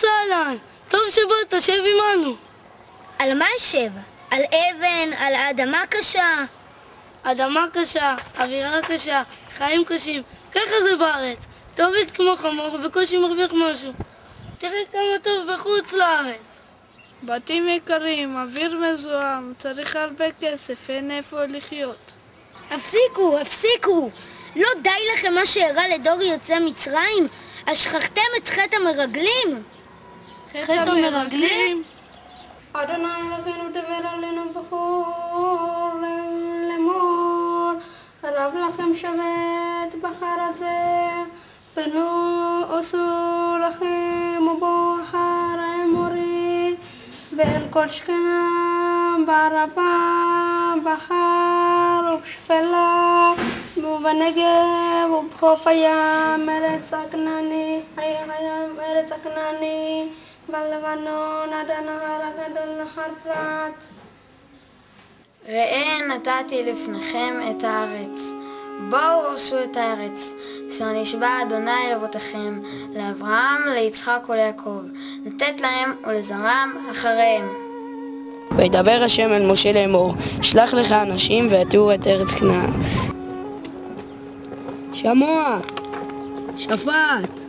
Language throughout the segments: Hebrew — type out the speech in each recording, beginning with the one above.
וסהלן, טוב שבאת, שב עמנו. על מה אשב? על אבן, על האדמה קשה? אדמה קשה, אווירה קשה, חיים קשים, ככה זה בארץ. טוב להיות כמו חמור ובקושי מרוויח משהו. תראה כמה טוב בחוץ לארץ. בתים יקרים, אוויר מזוהם, צריך הרבה כסף, אין איפה לחיות. הפסיקו! לא די לכם מה שאירע לדור יוצא מצרים? אז שכחתם את חטא המרגלים? חטא המרגלים? אדוני אלוהינו דבר עלינו בחור לאמור, רב לכם שבת בחר הזה, פנו עשו לכם ובואו אחר האמורי, ואל כל שכנה בערבה בחר ובשפלה ובנגב ובחוף הים ארץ הכנעני, ארץ הכנעני בלבנון עד הנהר הגדול נהר פרת. ראה נתתי לפניכם את הארץ, בואו ורשו את הארץ, אשר נשבע אדוני לאבותיכם, לאברהם, ליצחק וליעקב, לתת להם ולזרעם אחריהם. וידבר השם אל משה לאמור, שלח לך אנשים ויתירו את ארץ כנען. שמוע, שפט,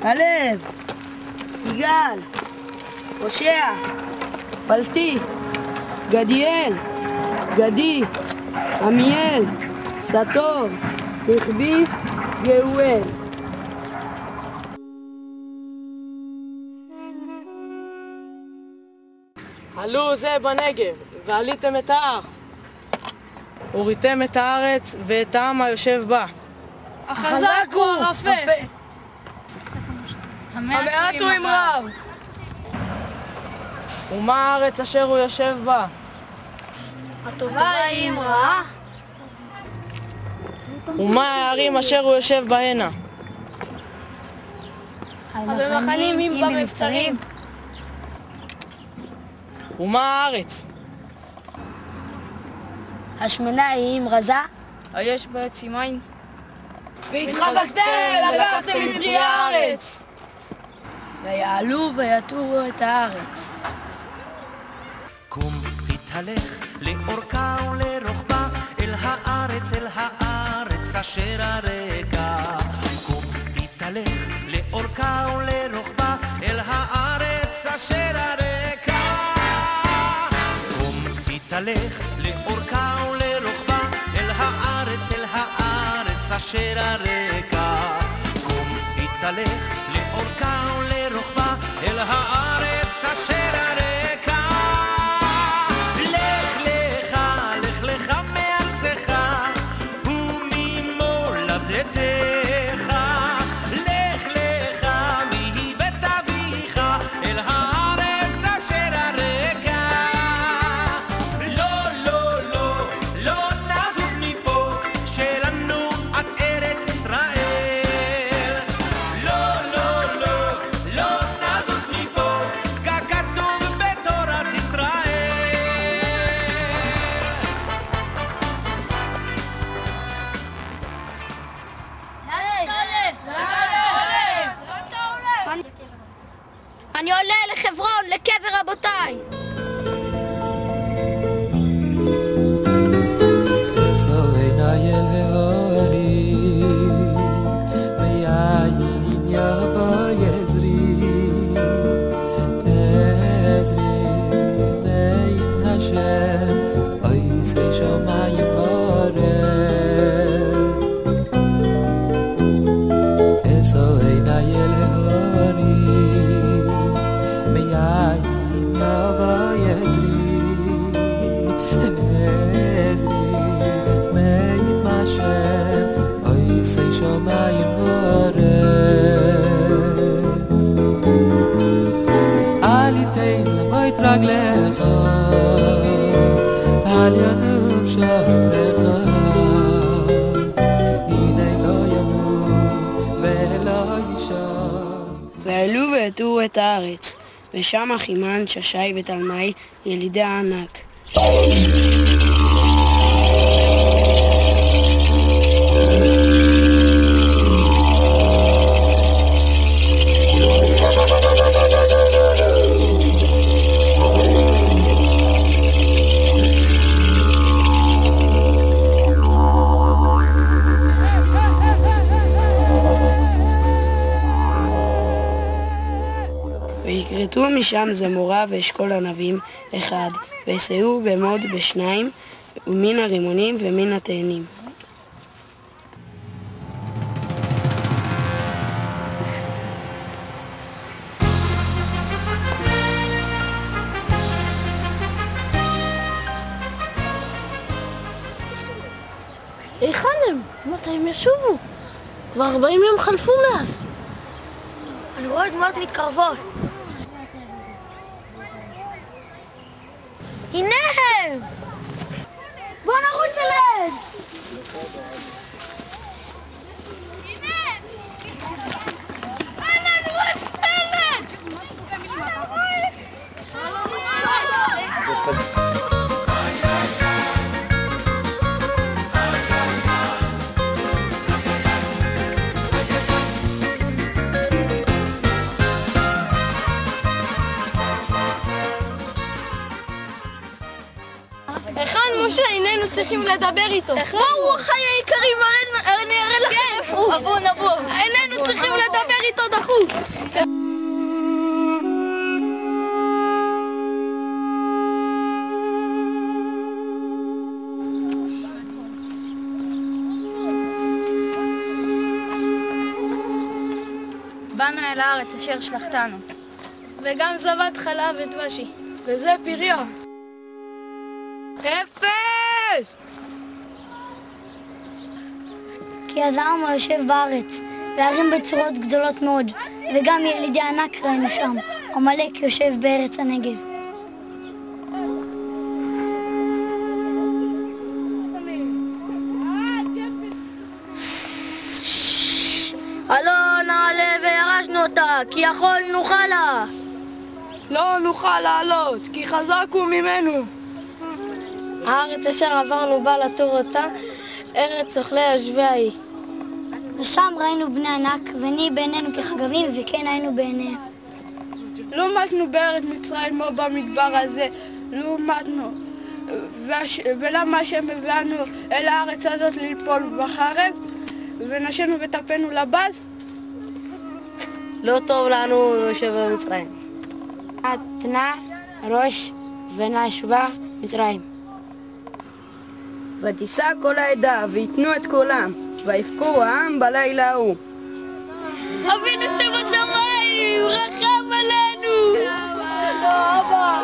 כלב, יגאל, הושע, פלטי, גדיאל, גדי, עמיאל, סתור, רכבי, גאואל. עלו זה בנגב, ועליתם את ההר. הוריתם את הארץ ואת העם היושב בה. החזק הוא הרפה. המעט הוא עם רב. ומה הארץ אשר הוא יושב בה? הטובה היא עם רעה. ומה הערים אשר הוא יושב בהנה? במחנים עם במבצרים. ומה הארץ? השמנה היא עם רזה. היש בה עץ מים. והתחזקתם, לקחתם מפרי הארץ. ויעלו ויתורו את הארץ. קום התהלך לאורכה ולרוחבה אל הארץ אשר הרקע. קום התהלך לאורכה ולרוחבה אל הארץ אשר הרקע. קום התהלך לאורכה ולרוחבה אל הארץ אשר הרקע. קום התהלך לאורכה ולרוחבה אל הארץ אשר הרקע. אני עולה לחברון, לקבר רבותיי. רגליך על ינום שעריך הנה לא ימות ולא ישוב. ועלו ויתורו את הארץ, ושם חימן, ששי ותלמי, ילידי הענק. משם זמורה ואשכול ענבים אחד, ויסייעו במוד בשניים, ומן הרימונים ומן התאנים. היכן הם? מתי הם ישובו? כבר 40 יום חלפו מאז. אני רואה דמות מתקרבות. הנה הם! בוא נרוץ אליהם! היכן משה? איננו צריכים לדבר איתו. בואו חיי היקרים, אני אראה לכם איפה הוא. נבוא. איננו צריכים לדבר איתו דחוף. באנו אל הארץ אשר שלחתנו. וגם זבת חלב ודבשי. וזה פריה. אפס! כי הזעם היושב בארץ, והרים בצורות גדולות מאוד, וגם ילידי ענק ראינו שם, עמלק יושב בארץ הנגב. הלא נעלה וירשנו אותה, כי יכול נוכל לה. לא נוכל לעלות, כי חזק הוא ממנו. הארץ אשר עברנו בה לתור אותה, ארץ אוכלי יושבי ההיא. ושם ראינו בני ענק, ונהי בעינינו כחגבים, וכן היינו בעיניהם. לא מתנו בארץ מצרים או במדבר הזה, לא מתנו. ולמה השם הבאנו אל הארץ הזאת ליפול בחרב, ונשנו וטפנו לבז? לא טוב לנו יושב במצרים. תנה ראש ונשבה מצרים. ותישא כל העדה ויתנו את קולם, ויפקו העם בלילה ההוא. אבינו שבשמיים, רחם עלינו! אבא!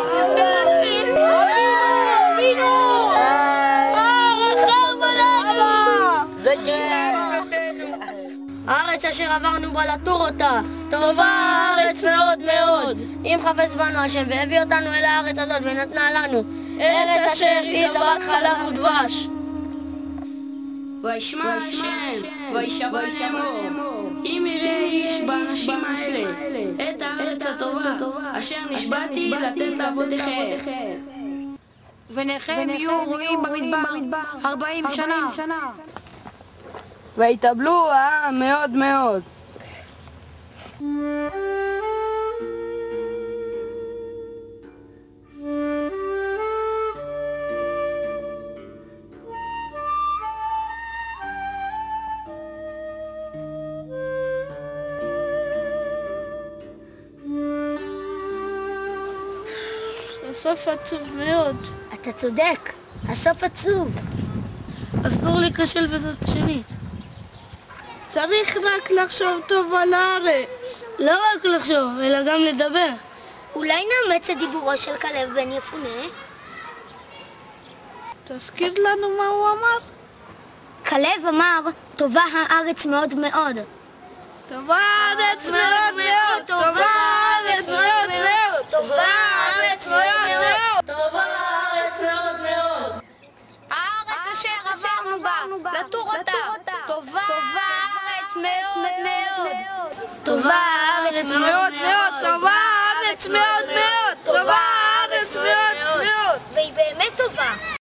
אבינו! רחם עלינו! הארץ אשר עברנו בה לתור אותה, טובה הארץ מאוד מאוד. אם חפץ בנו השם והביא אותנו אל הארץ הזאת ונתנה לנו ארץ אשר היא זבת חלב ודבש. וישמע השם וישבע לאמור, אם יראה איש באנשים האלה את הארץ הטובה אשר נשבעתי לתת לאבותיכם, ונכם יהיו רועים במדבר 40 שנה. ויתאבלו העם מאוד מאוד. הסוף עצוב מאוד. אתה צודק, הסוף עצוב. אסור להיכשל בזאת שנית. צריך רק לחשוב טוב על הארץ. לא רק לחשוב, אלא גם לדבר. אולי נאמץ את דיבורו של כלב בן יפונה? תזכיר לנו מה הוא אמר. כלב אמר, טובה הארץ מאוד מאוד. טובה הארץ מאוד מאוד, טובה הארץ מאוד מאוד, טובה הארץ מאוד מאוד, טובה הארץ מאוד מאוד. הארץ אשר עברנו בה, לתור אותה, טובה הארץ מאוד מאוד. טובה הארץ מאוד מאוד, טובה הארץ מאוד מאוד, טובה הארץ מאוד מאוד. והיא באמת טובה.